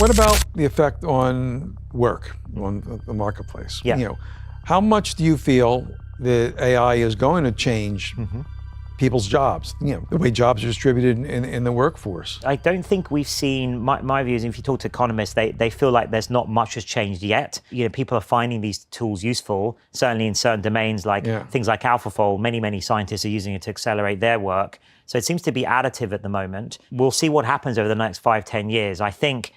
What about the effect on work, on the marketplace? Yeah. How much do you feel that AI is going to change people's jobs, the way jobs are distributed in the workforce? I don't think we've seen, my view is if you talk to economists, they feel like there's not much has changed yet. People are finding these tools useful, certainly in certain domains like things like AlphaFold. Many scientists are using it to accelerate their work. So it seems to be additive at the moment. We'll see what happens over the next 5-10 years. I think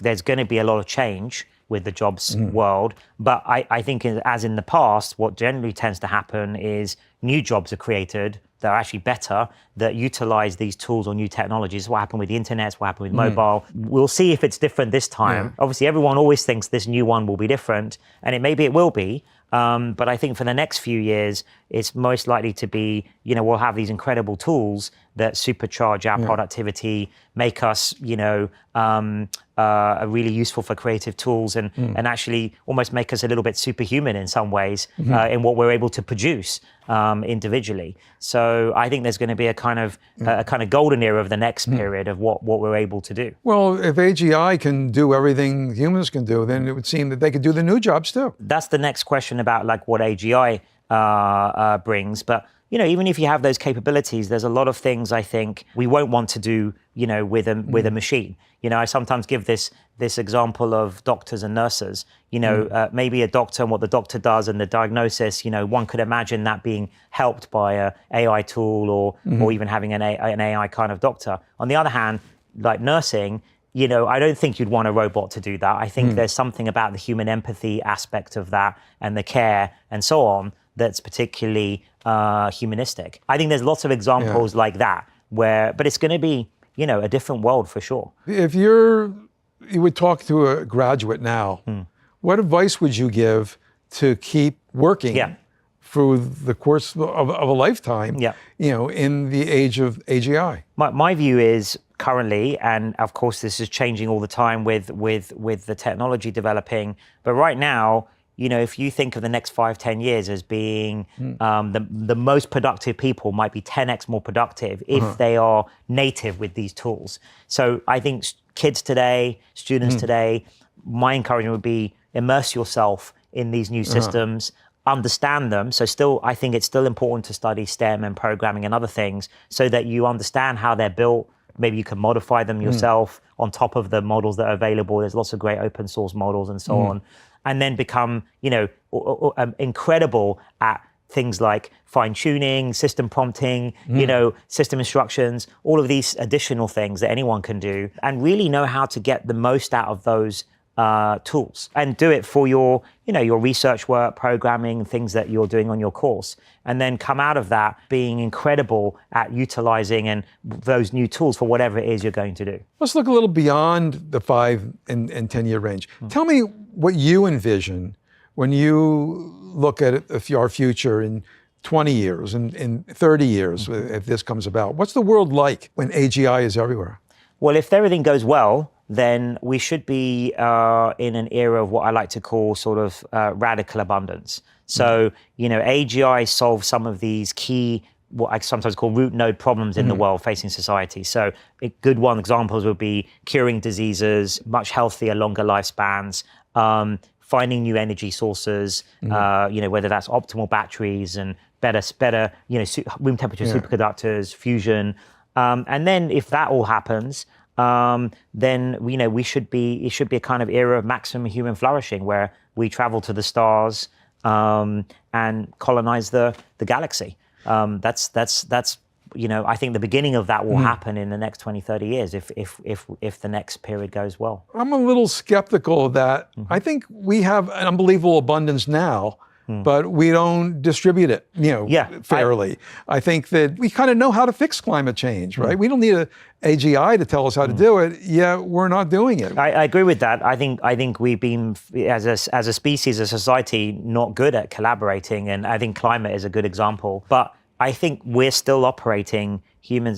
there's going to be a lot of change with the jobs world. But I think as in the past, what generally tends to happen is new jobs are created that are actually better, that utilize these tools or new technologies. What happened with the internet, what happened with mobile. We'll see if it's different this time. Obviously, everyone always thinks this new one will be different, and maybe it will be. But I think for the next few years, it's most likely to be, we'll have these incredible tools that supercharge our productivity, make us, really useful for creative tools and actually almost make us a little bit superhuman in some ways in what we're able to produce individually. So I think there's going to be a kind of golden era of the next period of what we're able to do. Well, if AGI can do everything humans can do, then it would seem that they could do the new jobs too. That's the next question about like what AGI brings. But even if you have those capabilities, there's a lot of things I think we won't want to do, with a machine. I sometimes give this example of doctors and nurses. Maybe a doctor and what the doctor does and the diagnosis. One could imagine that being helped by a AI tool or even having an AI kind of doctor. On the other hand, like nursing, I don't think you'd want a robot to do that. I think there's something about the human empathy aspect of that and the care and so on that's particularly humanistic. I think there's lots of examples like that but it's going to be, a different world for sure. If you would talk to a graduate now, what advice would you give to keep working through the course of a lifetime, in the age of AGI? My view is currently, and of course this is changing all the time with the technology developing, but right now, if you think of the next 5-10 years as being the most productive people might be 10x more productive if they are native with these tools. So I think kids today, students today, my encouragement would be immerse yourself in these new systems, understand them. So I think it's still important to study STEM and programming and other things so that you understand how they're built. Maybe you can modify them yourself on top of the models that are available. There's lots of great open source models and so on. And then become, incredible at things like fine-tuning, system prompting, system instructions, all of these additional things that anyone can do, and really know how to get the most out of those tools and do it for your research work, programming, things that you're doing on your course, and then come out of that being incredible at utilizing and those new tools for whatever it is you're going to do. Let's look a little beyond the 5 and 10-year range. Tell me what you envision when you look at our future in 20 years and in 30 years, if this comes about. What's the world like when AGI is everywhere? Well, if everything goes well, then we should be in an era of what I like to call sort of radical abundance. So, AGI solves some of these key, what I sometimes call root node problems in the world facing society. So good examples would be curing diseases, much healthier, longer lifespans, finding new energy sources, whether that's optimal batteries and better, room temperature superconductors, fusion. And then if that all happens, then it should be a kind of era of maximum human flourishing where we travel to the stars and colonize the galaxy. That's I think the beginning of that will happen in the next 20, 30 years if the next period goes well. I'm a little skeptical of that. I think we have an unbelievable abundance now, but we don't distribute it, fairly. I think that we kind of know how to fix climate change, right? We don't need a AGI to tell us how to do it, yet we're not doing it. I agree with that. I think we've been, as a species, a society, not good at collaborating, and I think climate is a good example. But I think humans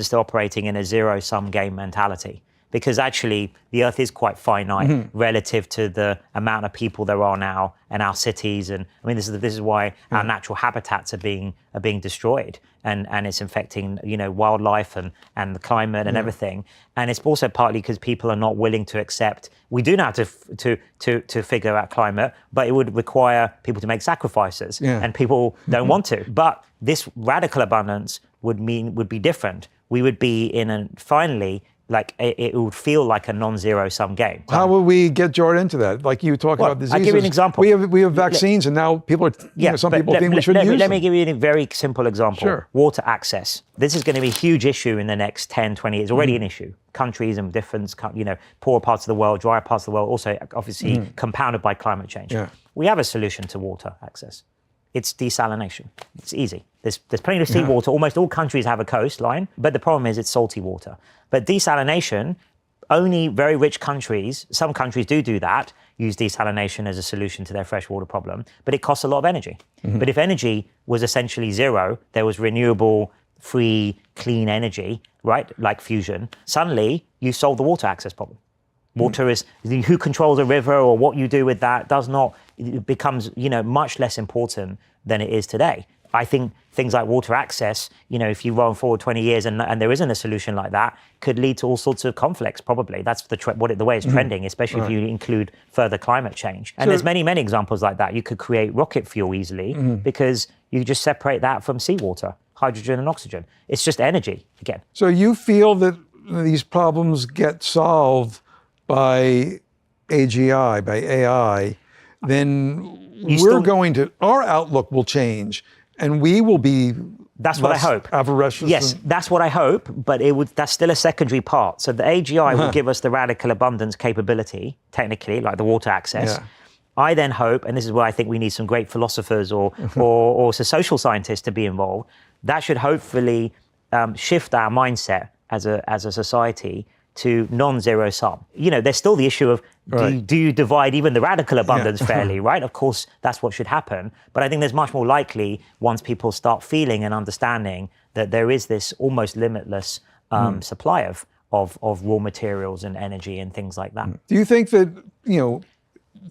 are still operating in a zero-sum game mentality. because actually the Earth is quite finite relative to the amount of people there are now and our cities. And I mean, this is why our natural habitats are being destroyed, and it's affecting, you know, wildlife and the climate and everything. And it's also partly because people are not willing to accept. We do know how to figure out climate, but it would require people to make sacrifices, and people don't want to. But this radical abundance would be different. We would be finally, like, it would feel like a non-zero sum game. How will we get Jordan into that? Like you talk about diseases. I'll give you an example. We have vaccines, and now people are, some people think we should use them. Let me give you a very simple example. Sure. Water access. This is going to be a huge issue in the next 10, 20 years. Already an issue. Countries and different, you know, poorer parts of the world, drier parts of the world, also obviously compounded by climate change. Yeah. We have a solution to water access. It's desalination. It's easy. There's plenty of seawater. Almost all countries have a coastline, but the problem is it's salty water. But desalination, only very rich countries, some countries do that, use desalination as a solution to their freshwater problem, but it costs a lot of energy. But if energy was essentially zero, there was renewable, free, clean energy, right, like fusion, suddenly you solve the water access problem. Water is, who controls a river or what you do with that it becomes, you know, much less important than it is today. I think things like water access, you know, if you roll forward 20 years and there isn't a solution like that, could lead to all sorts of conflicts, probably. That's the way it's trending, especially if you include further climate change. And there's many, many examples like that. You could create rocket fuel easily because you just separate that from seawater, hydrogen and oxygen. It's just energy, again. So you feel that these problems get solved by AGI, by AI, then our outlook will change, and we will be That's what I hope. Avaricious. Yes, that's what I hope, but that's still a secondary part. So the AGI will give us the radical abundance capability, technically, like the water access. Yeah. I then hope, and this is where I think we need some great philosophers or social scientists to be involved, that should hopefully shift our mindset as a society to non-zero sum. You know, there's still the issue of do you divide even the radical abundance fairly, right? Of course, that's what should happen. But I think there's much more likely, once people start feeling and understanding that there is this almost limitless supply of raw materials and energy and things like that. Do you think that, you know,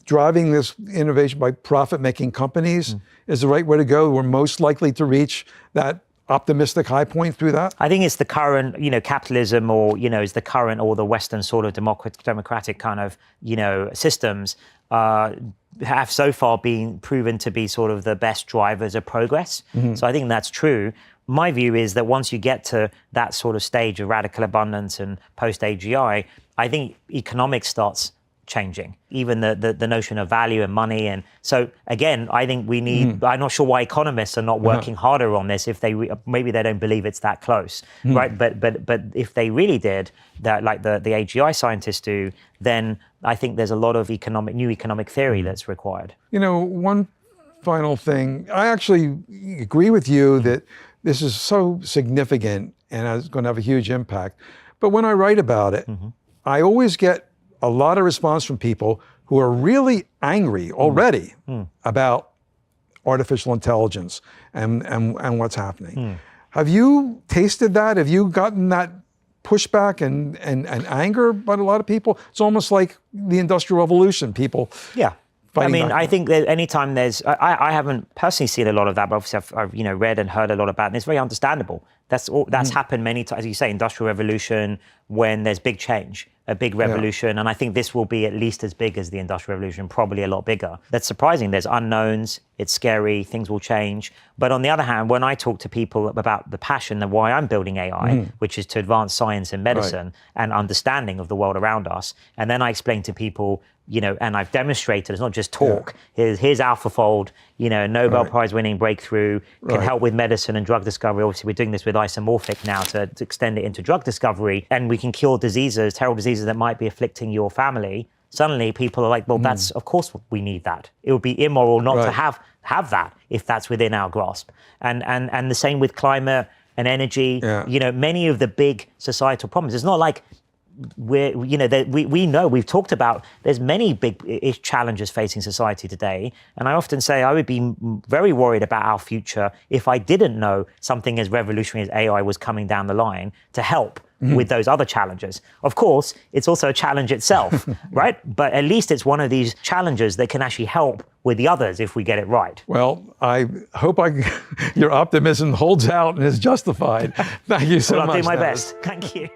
driving this innovation by profit-making companies is the right way to go? We're most likely to reach that optimistic high point through that? I think it's the current, you know, capitalism or, you know, is the current or the Western sort of democratic kind of, you know, systems have so far been proven to be sort of the best drivers of progress. So I think that's true. My view is that once you get to that sort of stage of radical abundance and post-AGI, I think economics starts changing, even the notion of value and money. And so again, I think we need, I'm not sure why economists are not working harder on this, if maybe they don't believe it's that close, right? But if they really did, that like the AGI scientists do, then I think there's a lot of new economic theory that's required. You know, one final thing, I actually agree with you that this is so significant and it's going to have a huge impact. But when I write about it, I always get a lot of response from people who are really angry already about artificial intelligence and what's happening. Have you tasted that? Have you gotten that pushback and anger by a lot of people? It's almost like the Industrial Revolution, people. Yeah. I mean, I think that anytime there's, I haven't personally seen a lot of that, but obviously I've you know, read and heard a lot about it, and it's very understandable. That's happened many times, as you say, Industrial Revolution, when there's big change, a big revolution, and I think this will be at least as big as the Industrial Revolution, probably a lot bigger. That's surprising. There's unknowns, it's scary, things will change. But on the other hand, when I talk to people about the passion of why I'm building AI, which is to advance science and medicine and understanding of the world around us, and then I explain to people, you know, and I've demonstrated, it's not just talk. Here's AlphaFold, you know, Nobel Prize winning breakthrough, can help with medicine and drug discovery. Obviously, we're doing this with isomorphic now to extend it into drug discovery, and we can cure diseases, terrible diseases that might be afflicting your family. Suddenly people are like, well, that's, of course we need that. It would be immoral not to have that if that's within our grasp. And the same with climate and energy. You know, many of the big societal problems, it's not like we know, we've talked about, there's many big challenges facing society today. And I often say I would be very worried about our future if I didn't know something as revolutionary as AI was coming down the line to help with those other challenges. Of course, it's also a challenge itself, right? But at least it's one of these challenges that can actually help with the others if we get it right. Well, I hope your optimism holds out and is justified. Thank you so much. I'll do my best. Thank you.